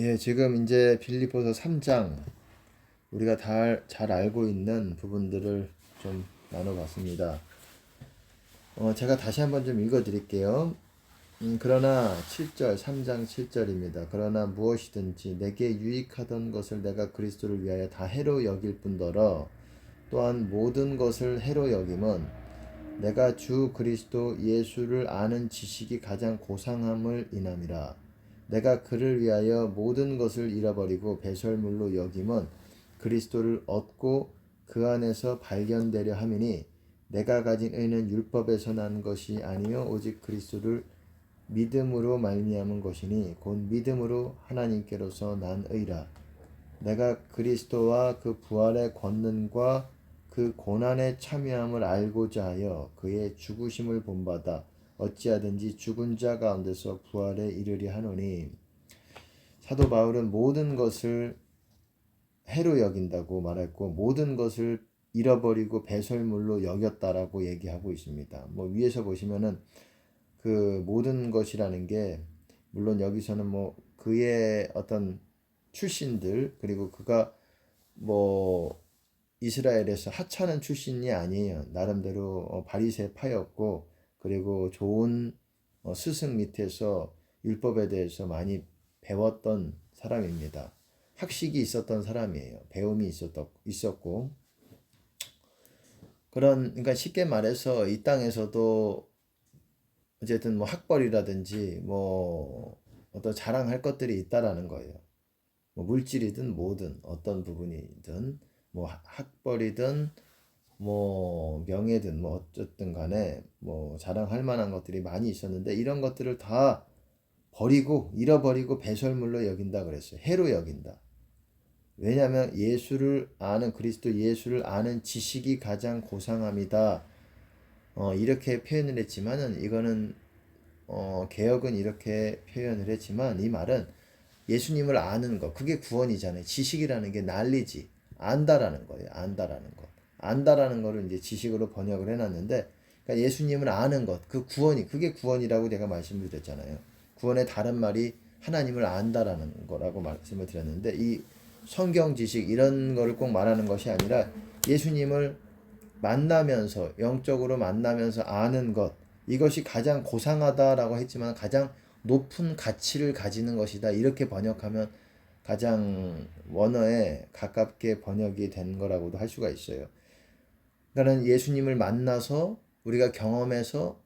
예, 지금 이제 빌립보서 3장 우리가 잘 알고 있는 부분들을 좀 나눠봤습니다. 제가 다시 한번 좀 읽어드릴게요. 그러나 7절, 3장 7절입니다. 그러나 무엇이든지 내게 유익하던 것을 내가 그리스도를 위하여 다 해로 여길 뿐더러 또한 모든 것을 해로 여김은 내가 주 그리스도 예수를 아는 지식이 가장 고상함을 인함이라. 내가 그를 위하여 모든 것을 잃어버리고 배설물로 여김은 그리스도를 얻고 그 안에서 발견되려 함이니 내가 가진 의는 율법에서 난 것이 아니요 오직 그리스도를 믿음으로 말미암은 것이니 곧 믿음으로 하나님께로서 난 의라. 내가 그리스도와 그 부활의 권능과 그 고난의 참여함을 알고자 하여 그의 죽으심을 본받아 어찌하든지 죽은 자 가운데서 부활에 이르리 하노니. 사도 바울은 모든 것을 해로 여긴다고 말했고 모든 것을 잃어버리고 배설물로 여겼다라고 얘기하고 있습니다. 뭐 위에서 보시면은 그 모든 것이라는 게 물론 여기서는 뭐 그의 어떤 출신들 그리고 그가 뭐 이스라엘에서 하찮은 출신이 아니에요. 나름대로 바리새파였고 그리고 좋은 스승 밑에서 율법에 대해서 많이 배웠던 사람입니다. 학식이 있었던 사람이에요. 배움이 있었고 그러니까 쉽게 말해서 이 땅에서도 어쨌든 뭐 학벌이라든지 뭐 어떤 자랑할 것들이 있다라는 거예요. 뭐 물질이든 뭐든 어떤 부분이든 뭐 학벌이든 뭐 명예든 뭐 어쨌든 간에 뭐 자랑할 만한 것들이 많이 있었는데 이런 것들을 다 버리고 잃어버리고 배설물로 여긴다 그랬어요. 해로 여긴다. 왜냐하면 예수를 아는 그리스도 예수를 아는 지식이 가장 고상함이다. 이렇게 표현을 했지만은 이거는 개혁은 이렇게 표현을 했지만 이 말은 예수님을 아는 것 그게 구원이잖아요. 지식이라는 게 난리지 안다라는 거예요. 안다라는 것 안다라는 거를 이제 지식으로 번역을 해놨는데 그러니까 예수님을 아는 것 그 구원이 그게 구원이라고 제가 말씀을 드렸잖아요. 구원의 다른 말이 하나님을 안다라는 거라고 말씀을 드렸는데 이 성경 지식 이런 거를 꼭 말하는 것이 아니라 예수님을 만나면서 영적으로 만나면서 아는 것 이것이 가장 고상하다라고 했지만 가장 높은 가치를 가지는 것이다 이렇게 번역하면 가장 원어에 가깝게 번역이 된 거라고도 할 수가 있어요. 그러니까 예수님을 만나서 우리가 경험해서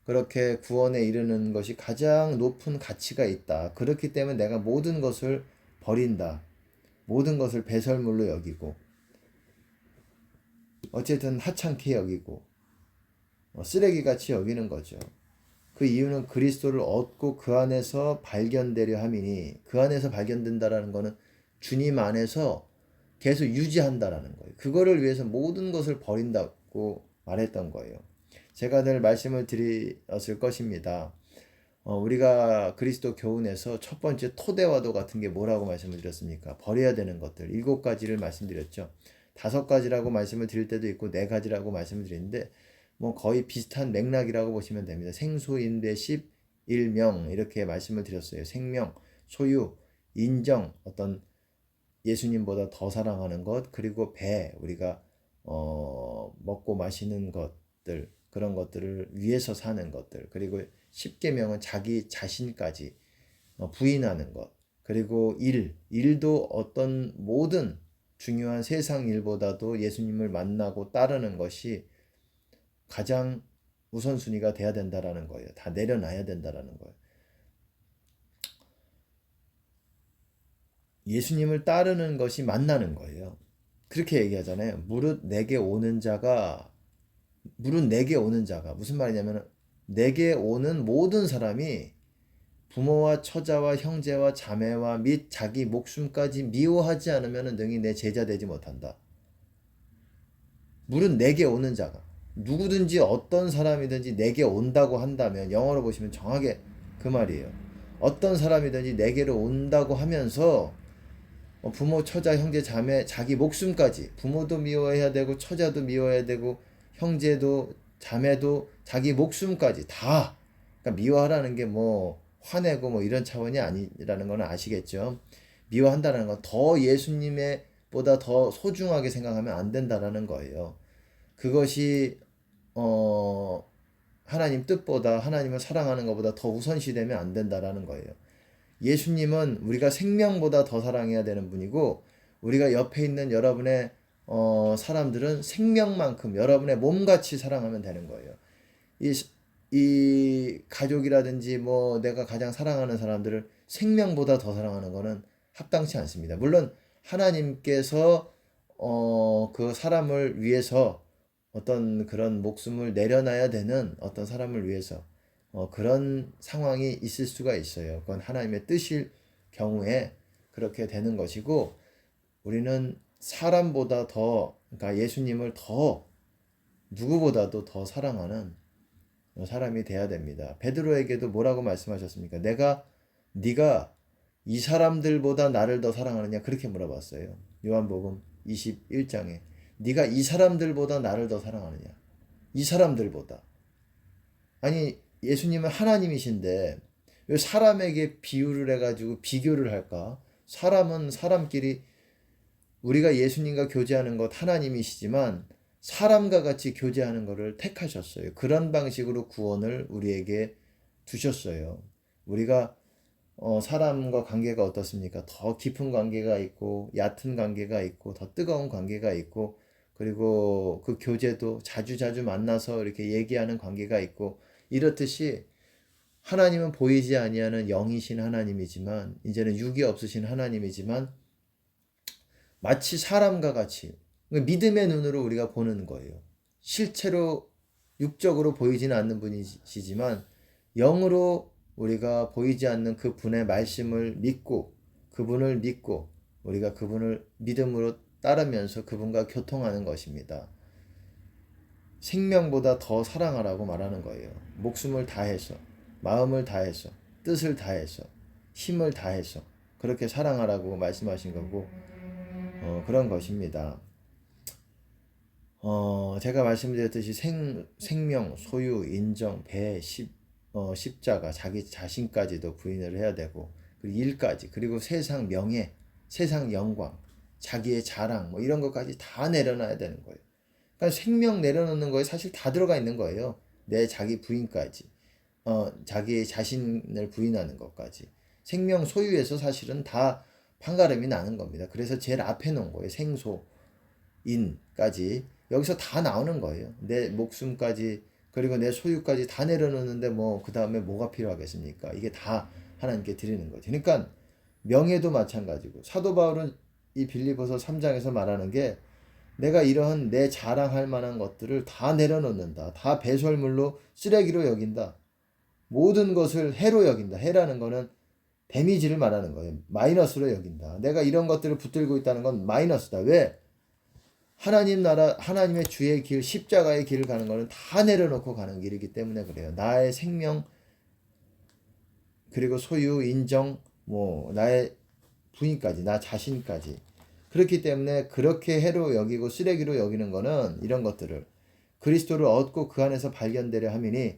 그렇게 구원에 이르는 것이 가장 높은 가치가 있다. 그렇기 때문에 내가 모든 것을 버린다. 모든 것을 배설물로 여기고 어쨌든 하찮게 여기고 쓰레기같이 여기는 거죠. 그 이유는 그리스도를 얻고 그 안에서 발견되려 함이니 그 안에서 발견된다라는 것은 주님 안에서 계속 유지한다라는 거예요. 그거를 위해서 모든 것을 버린다고 말했던 거예요. 제가 늘 말씀을 드렸을 것입니다. 우리가 그리스도 교훈에서 첫 번째 토대와도 같은 게 뭐라고 말씀을 드렸습니까? 버려야 되는 것들 7가지를 말씀드렸죠. 5가지라고 말씀을 드릴 때도 있고 4가지라고 말씀을 드리는데 뭐 거의 비슷한 맥락이라고 보시면 됩니다. 생소인대 11명 이렇게 말씀을 드렸어요. 생명, 소유, 인정, 어떤 예수님보다 더 사랑하는 것, 그리고 배, 우리가 먹고 마시는 것들, 그런 것들을 위해서 사는 것들, 그리고 10계명은 자기 자신까지 부인하는 것, 그리고 일도 어떤 모든 중요한 세상 일보다도 예수님을 만나고 따르는 것이 가장 우선순위가 돼야 된다라는 거예요. 다 내려놔야 된다라는 거예요. 예수님을 따르는 것이 만나는 거예요. 그렇게 얘기하잖아요. 무릇 내게 오는 자가 무슨 말이냐면 내게 오는 모든 사람이 부모와 처자와 형제와 자매와 및 자기 목숨까지 미워하지 않으면 능히 내 제자 되지 못한다. 무릇 내게 오는 자가 누구든지 어떤 사람이든지 내게 온다고 한다면 영어로 보시면 정확하게 그 말이에요. 어떤 사람이든지 내게로 온다고 하면서 부모, 처자, 형제, 자매, 자기 목숨까지 부모도 미워해야 되고 처자도 미워해야 되고 형제도 자매도 자기 목숨까지 다 그러니까 미워하라는 게 뭐 화내고 뭐 이런 차원이 아니라는 건 아시겠죠? 미워한다는 건 더 예수님의 보다 더 소중하게 생각하면 안 된다라는 거예요. 그것이 하나님 뜻보다 하나님을 사랑하는 것보다 더 우선시되면 안 된다라는 거예요. 예수님은 우리가 생명보다 더 사랑해야 되는 분이고 우리가 옆에 있는 여러분의 사람들은 생명만큼 여러분의 몸같이 사랑하면 되는 거예요. 이 가족이라든지 뭐 내가 가장 사랑하는 사람들을 생명보다 더 사랑하는 거는 합당치 않습니다. 물론 하나님께서 그 사람을 위해서 어떤 그런 목숨을 내려놔야 되는 어떤 사람을 위해서 그런 상황이 있을 수가 있어요. 그건 하나님의 뜻일 경우에 그렇게 되는 것이고 우리는 사람보다 더 그러니까 예수님을 더 누구보다도 더 사랑하는 사람이 돼야 됩니다. 베드로에게도 뭐라고 말씀하셨습니까? 네가 이 사람들보다 나를 더 사랑하느냐 그렇게 물어봤어요. 요한복음 21장에 네가 이 사람들보다 나를 더 사랑하느냐? 이 사람들보다. 아니 예수님은 하나님이신데 왜 사람에게 비유를 해가지고 비교를 할까? 사람은 사람끼리 우리가 예수님과 교제하는 것 하나님이시지만 사람과 같이 교제하는 것을 택하셨어요. 그런 방식으로 구원을 우리에게 두셨어요. 우리가 사람과 관계가 어떻습니까? 더 깊은 관계가 있고 얕은 관계가 있고 더 뜨거운 관계가 있고 그리고 그 교제도 자주자주 만나서 이렇게 얘기하는 관계가 있고 이렇듯이 하나님은 보이지 아니하는 영이신 하나님이지만 이제는 육이 없으신 하나님이지만 마치 사람과 같이 믿음의 눈으로 우리가 보는 거예요. 실체로 육적으로 보이지는 않는 분이시지만 영으로 우리가 보이지 않는 그 분의 말씀을 믿고 그분을 믿고 우리가 그분을 믿음으로 따르면서 그분과 교통하는 것입니다. 생명보다 더 사랑하라고 말하는 거예요. 목숨을 다해서 마음을 다해서 뜻을 다해서 힘을 다해서 그렇게 사랑하라고 말씀하신 거고 그런 것입니다. 제가 말씀드렸듯이 생명, 소유, 인정, 배, 십자가, 자기 자신까지도 부인을 해야 되고 그리고 일까지 그리고 세상 명예, 세상 영광, 자기의 자랑 뭐 이런 것까지 다 내려놔야 되는 거예요. 그러니까 생명 내려놓는 거에 사실 다 들어가 있는 거예요. 내 자기 부인까지, 자기 자신을 부인하는 것까지 생명 소유에서 사실은 다 판가름이 나는 겁니다. 그래서 제일 앞에 놓은 거예요. 생소, 인까지 여기서 다 나오는 거예요. 내 목숨까지 그리고 내 소유까지 다 내려놓는데 뭐 그 다음에 뭐가 필요하겠습니까? 이게 다 하나님께 드리는 거죠. 그러니까 명예도 마찬가지고 사도 바울은 이 빌립보서 3장에서 말하는 게 내가 이러한 내 자랑할 만한 것들을 다 내려놓는다. 다 배설물로 쓰레기로 여긴다. 모든 것을 해로 여긴다. 해라는 거는 데미지를 말하는 거예요. 마이너스로 여긴다. 내가 이런 것들을 붙들고 있다는 건 마이너스다. 왜? 하나님 나라, 하나님의 주의 길, 십자가의 길을 가는 거는 다 내려놓고 가는 길이기 때문에 그래요. 나의 생명, 그리고 소유, 인정, 뭐, 나의 부인까지, 나 자신까지. 그렇기 때문에 그렇게 해로 여기고 쓰레기로 여기는 거는 이런 것들을 그리스도를 얻고 그 안에서 발견되려 함이니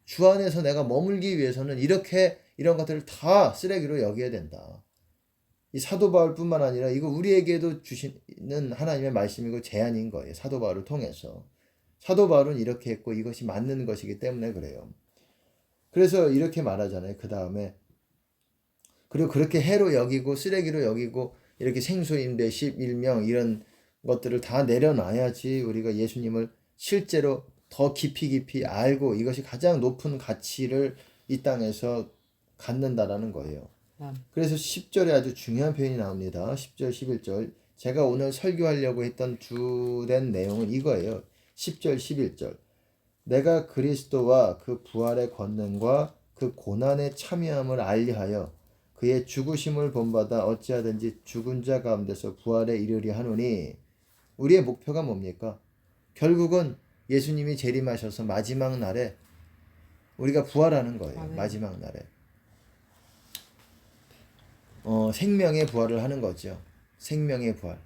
주 안에서 내가 머물기 위해서는 이렇게 이런 것들을 다 쓰레기로 여겨야 된다. 이 사도 바울뿐만 아니라 이거 우리에게도 주시는 하나님의 말씀이고 제안인 거예요. 사도 바울을 통해서. 사도 바울은 이렇게 했고 이것이 맞는 것이기 때문에 그래요. 그래서 이렇게 말하잖아요. 그 다음에 그리고 그렇게 해로 여기고 쓰레기로 여기고 이렇게 생소인배 11명 이런 것들을 다 내려놔야지 우리가 예수님을 실제로 더 깊이 알고 이것이 가장 높은 가치를 이 땅에서 갖는다라는 거예요. 그래서 10절에 아주 중요한 표현이 나옵니다. 10절, 11절. 제가 오늘 설교하려고 했던 주된 내용은 이거예요. 10절, 11절. 내가 그리스도와 그 부활의 권능과 그 고난의 참여함을 알리하여 그의 죽으심을 본받아 어찌하든지 죽은 자 가운데서 부활에 이르리 하노니 우리의 목표가 뭡니까? 결국은 예수님이 재림하셔서 마지막 날에 우리가 부활하는 거예요. 마지막 날에. 생명의 부활을 하는 거죠. 생명의 부활.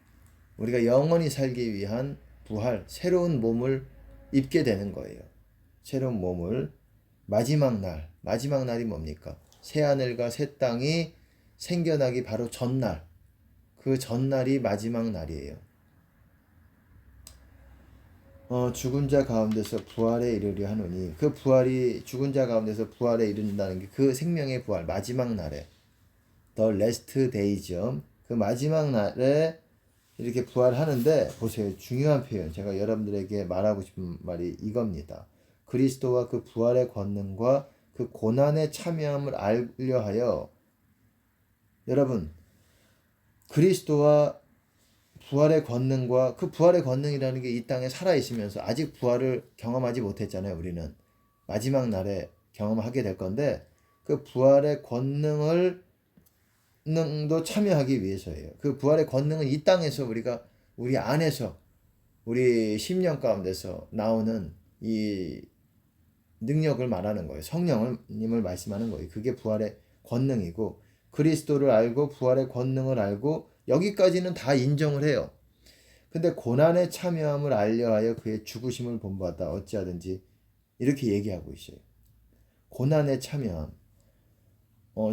우리가 영원히 살기 위한 부활, 새로운 몸을 입게 되는 거예요. 새로운 몸을 마지막 날이 뭡니까? 새하늘과 새 땅이 생겨나기 바로 전날, 그 전날이 마지막 날이에요. 죽은 자 가운데서 부활에 이르려 하노니, 그 부활이 죽은 자 가운데서 부활에 이른다는 게 그 생명의 부활, 마지막 날에 The Last Day죠. 그 마지막 날에 이렇게 부활하는데, 보세요. 중요한 표현. 제가 여러분들에게 말하고 싶은 말이 이겁니다. 그리스도와 그 부활의 권능과 그 고난에 참여함을 알려 하여, 여러분, 그리스도와 부활의 권능과 그 부활의 권능이라는 게 이 땅에 살아있으면서 아직 부활을 경험하지 못했잖아요. 우리는 마지막 날에 경험하게 될 건데, 그 부활의 권능도 참여하기 위해서예요. 그 부활의 권능은 이 땅에서 우리가 우리 안에서 우리 심령 가운데서 나오는 이 능력을 말하는 거예요. 성령님을 말씀하는 거예요. 그게 부활의 권능이고, 그리스도를 알고 부활의 권능을 알고 여기까지는 다 인정을 해요. 근데 고난에 참여함을 알려하여 그의 죽으심을 본받아 어찌하든지 이렇게 얘기하고 있어요. 고난에 참여함.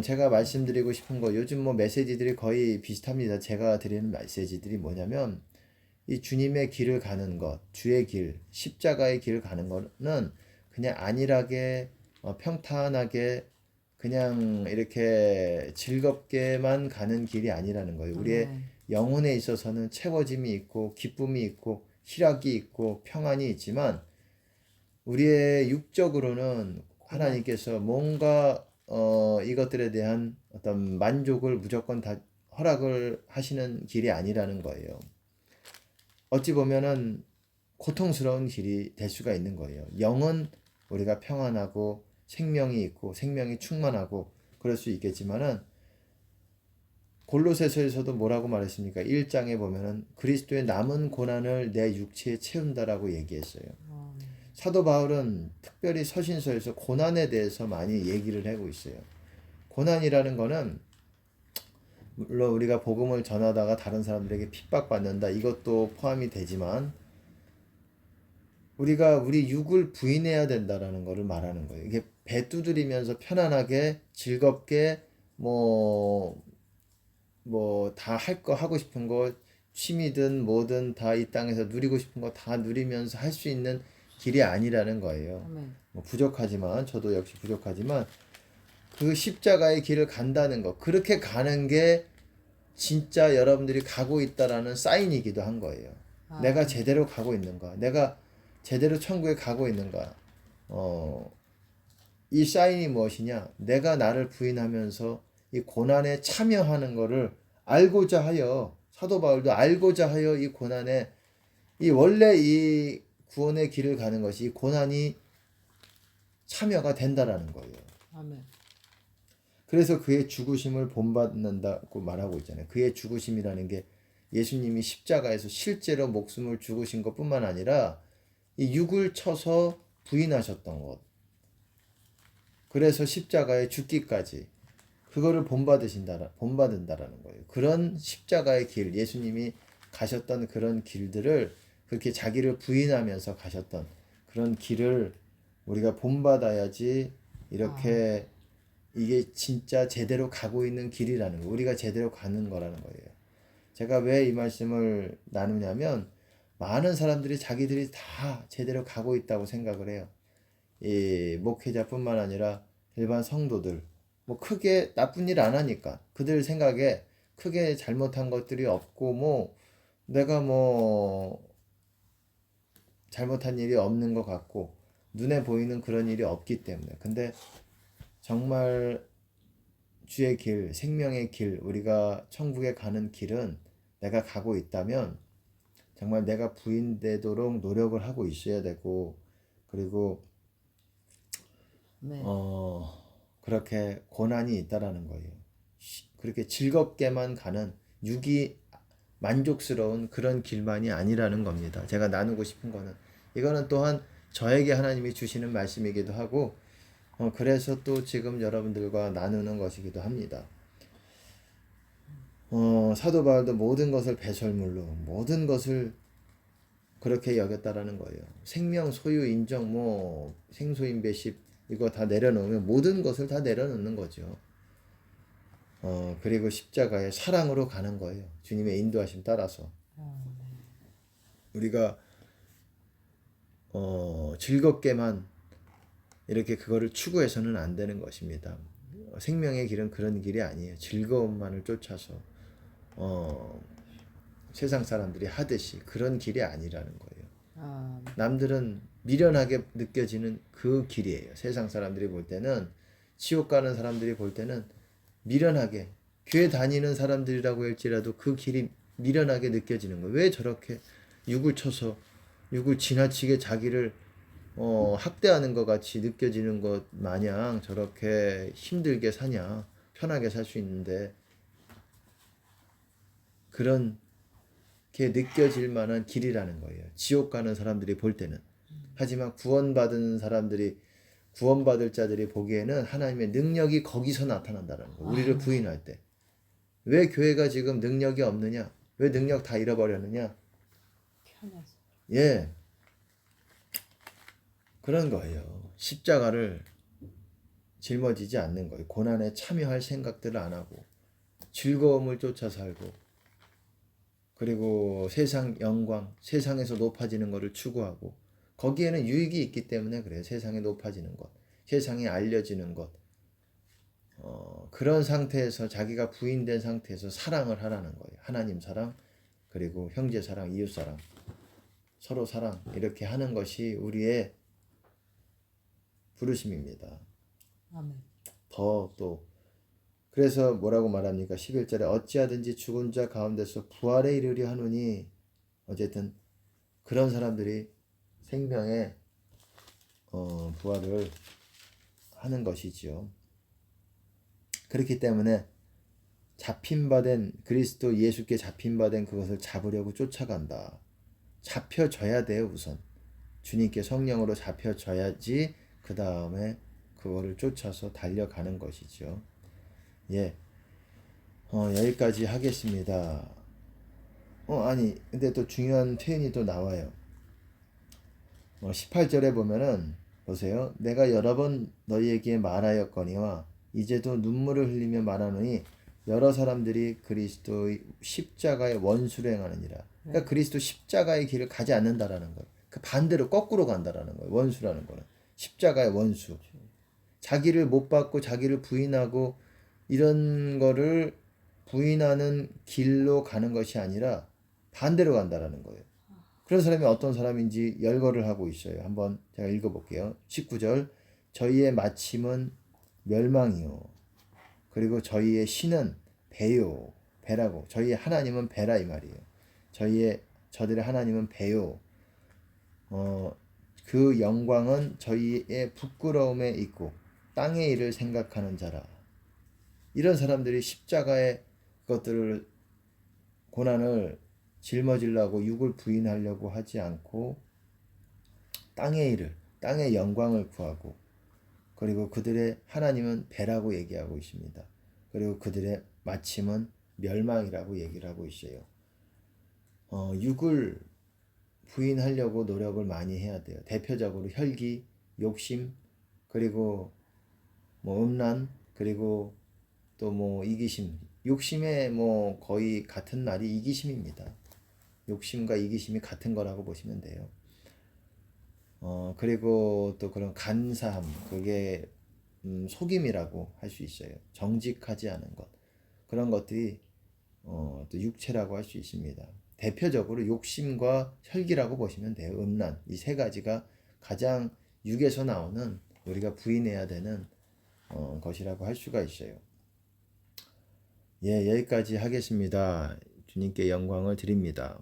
제가 말씀드리고 싶은 거, 요즘 뭐 메시지들이 거의 비슷합니다. 제가 드리는 메시지들이 뭐냐면, 이 주님의 길을 가는 것, 주의 길, 십자가의 길을 가는 거는 그냥 안일하게, 평탄하게, 그냥 이렇게 즐겁게만 가는 길이 아니라는 거예요. 우리의 영혼에 있어서는 채워짐이 있고, 기쁨이 있고, 희락이 있고, 평안이 있지만, 우리의 육적으로는 하나님께서 뭔가 이것들에 대한 어떤 만족을 무조건 다 허락을 하시는 길이 아니라는 거예요. 어찌 보면은 고통스러운 길이 될 수가 있는 거예요. 영은 우리가 평안하고 생명이 있고 생명이 충만하고 그럴 수 있겠지만은, 골로새서에서도 뭐라고 말했습니까? 1장에 보면은 그리스도의 남은 고난을 내 육체에 채운다라고 얘기했어요. 사도 바울은 특별히 서신서에서 고난에 대해서 많이 얘기를 하고 있어요. 고난이라는 거는 물론 우리가 복음을 전하다가 다른 사람들에게 핍박받는다, 이것도 포함이 되지만, 우리가 우리 육을 부인해야 된다라는 것을 말하는 거예요. 이게 배 두드리면서 편안하게 즐겁게 다 할 거, 하고 싶은 거, 취미든 뭐든 다 이 땅에서 누리고 싶은 거 다 누리면서 할 수 있는 길이 아니라는 거예요. 부족하지만, 저도 역시 부족하지만, 그 십자가의 길을 간다는 거, 그렇게 가는 게 진짜 여러분들이 가고 있다라는 사인이기도 한 거예요. 내가 제대로 가고 있는가, 내가 제대로 천국에 가고 있는가. 이 사인이 무엇이냐? 내가 나를 부인하면서 이 고난에 참여하는 거를 알고자 하여, 사도 바울도 알고자 하여 이 고난에, 원래 이 구원의 길을 가는 것이 이 고난이 참여가 된다라는 거예요. 아멘. 그래서 그의 죽으심을 본받는다고 말하고 있잖아요. 그의 죽으심이라는 게 예수님이 십자가에서 실제로 목숨을 죽으신 것뿐만 아니라 이 육을 쳐서 부인하셨던 것. 그래서 십자가에 죽기까지 그거를 본받는다라는 거예요. 그런 십자가의 길, 예수님이 가셨던 그런 길들을, 그렇게 자기를 부인하면서 가셨던 그런 길을 우리가 본받아야지 이렇게 이게 진짜 제대로 가고 있는 길이라는 거예요. 우리가 제대로 가는 거라는 거예요. 제가 왜 이 말씀을 나누냐면, 많은 사람들이 자기들이 다 제대로 가고 있다고 생각을 해요. 이 목회자뿐만 아니라 일반 성도들, 뭐 크게 나쁜 일 안 하니까 그들 생각에 크게 잘못한 것들이 없고, 내가 잘못한 일이 없는 것 같고 눈에 보이는 그런 일이 없기 때문에. 근데 정말 주의 길, 생명의 길, 우리가 천국에 가는 길은 내가 가고 있다면 정말 내가 부인되도록 노력을 하고 있어야 되고, 그리고 네. 그렇게 고난이 있다라는 거예요. 그렇게 즐겁게만 가는, 육이 만족스러운 그런 길만이 아니라는 겁니다. 제가 나누고 싶은 거는, 이거는 또한 저에게 하나님이 주시는 말씀이기도 하고, 그래서 또 지금 여러분들과 나누는 것이기도 합니다. 사도 바울도 모든 것을 배설물로, 모든 것을 그렇게 여겼다라는 거예요. 생명, 소유, 인정, 생소인 배십, 이거 다 내려놓으면 모든 것을 다 내려놓는 거죠. 그리고 십자가의 사랑으로 가는 거예요. 주님의 인도하심 따라서. 우리가 즐겁게만 이렇게 그거를 추구해서는 안 되는 것입니다. 생명의 길은 그런 길이 아니에요. 즐거움만을 쫓아서 세상 사람들이 하듯이 그런 길이 아니라는 거예요. 남들은 미련하게 느껴지는 그 길이에요. 세상 사람들이 볼 때는, 지옥 가는 사람들이 볼 때는 미련하게, 교회 다니는 사람들이라고 할지라도 그 길이 미련하게 느껴지는 거예요. 왜 저렇게 육을 쳐서 육을 지나치게 자기를 학대하는 것 같이 느껴지는 것 마냥 저렇게 힘들게 사냐, 편하게 살 수 있는데. 그런 게 느껴질 만한 길이라는 거예요. 지옥 가는 사람들이 볼 때는. 하지만 구원받은 사람들이, 구원받을 자들이 보기에는 하나님의 능력이 거기서 나타난다는 거예요. 우리를 부인할 때. 왜 교회가 지금 능력이 없느냐? 왜 능력 다 잃어버렸느냐? 편해서. 예. 그런 거예요. 십자가를 짊어지지 않는 거예요. 고난에 참여할 생각들을 안 하고 즐거움을 쫓아 살고, 그리고 세상 영광, 세상에서 높아지는 것을 추구하고, 거기에는 유익이 있기 때문에 그래요. 세상에 높아지는 것, 세상에 알려지는 것. 그런 상태에서, 자기가 부인된 상태에서 사랑을 하라는 거예요. 하나님 사랑, 그리고 형제 사랑, 이웃 사랑, 서로 사랑, 이렇게 하는 것이 우리의 부르심입니다. 아멘. 또 그래서 뭐라고 말합니까? 11절에 어찌하든지 죽은 자 가운데서 부활에 이르려 하노니, 어쨌든 그런 사람들이 생명의 부활을 하는 것이지요. 그렇기 때문에 잡힌 바 된, 그리스도 예수께 잡힌 바 된 그것을 잡으려고 쫓아간다. 잡혀져야 돼요. 우선 주님께 성령으로 잡혀져야지 그 다음에 그거를 쫓아서 달려가는 것이죠. 예, 여기까지 하겠습니다. 근데 또 중요한 표현이 또 나와요. 18절에 보면은, 보세요. 내가 여러 번 너희에게 말하였거니와 이제도 눈물을 흘리며 말하노니 여러 사람들이 그리스도의 십자가의 원수를 행하느니라. 그러니까 그리스도 십자가의 길을 가지 않는다라는 거예요. 그 반대로 거꾸로 간다라는 거예요. 원수라는 거는 십자가의 원수. 자기를 못 받고 자기를 부인하고 이런 거를 부인하는 길로 가는 것이 아니라 반대로 간다라는 거예요. 그런 사람이 어떤 사람인지 열거를 하고 있어요. 한번 제가 읽어볼게요. 19절, 저희의 마침은 멸망이요, 그리고 저희의 신은 배요. 배라고. 저희의 하나님은 배라 이 말이에요. 저들의 하나님은 배요. 그 영광은 저희의 부끄러움에 있고 땅의 일을 생각하는 자라. 이런 사람들이 십자가의 것들을, 고난을 짊어지려고 육을 부인하려고 하지 않고 땅의 일을, 땅의 영광을 구하고, 그리고 그들의 하나님은 배라고 얘기하고 있습니다. 그리고 그들의 마침은 멸망이라고 얘기를 하고 있어요. 육을 부인하려고 노력을 많이 해야 돼요. 대표적으로 혈기, 욕심, 그리고 음란, 그리고 또 이기심. 욕심의 거의 같은 말이 이기심입니다. 욕심과 이기심이 같은 거라고 보시면 돼요. 그리고 또 그런 간사함, 그게 속임이라고 할 수 있어요. 정직하지 않은 것, 그런 것들이 또 육체라고 할 수 있습니다. 대표적으로 욕심과 혈기라고 보시면 돼요. 음란, 이 세 가지가 가장 육에서 나오는, 우리가 부인해야 되는 것이라고 할 수가 있어요. 예, 여기까지 하겠습니다. 주님께 영광을 드립니다.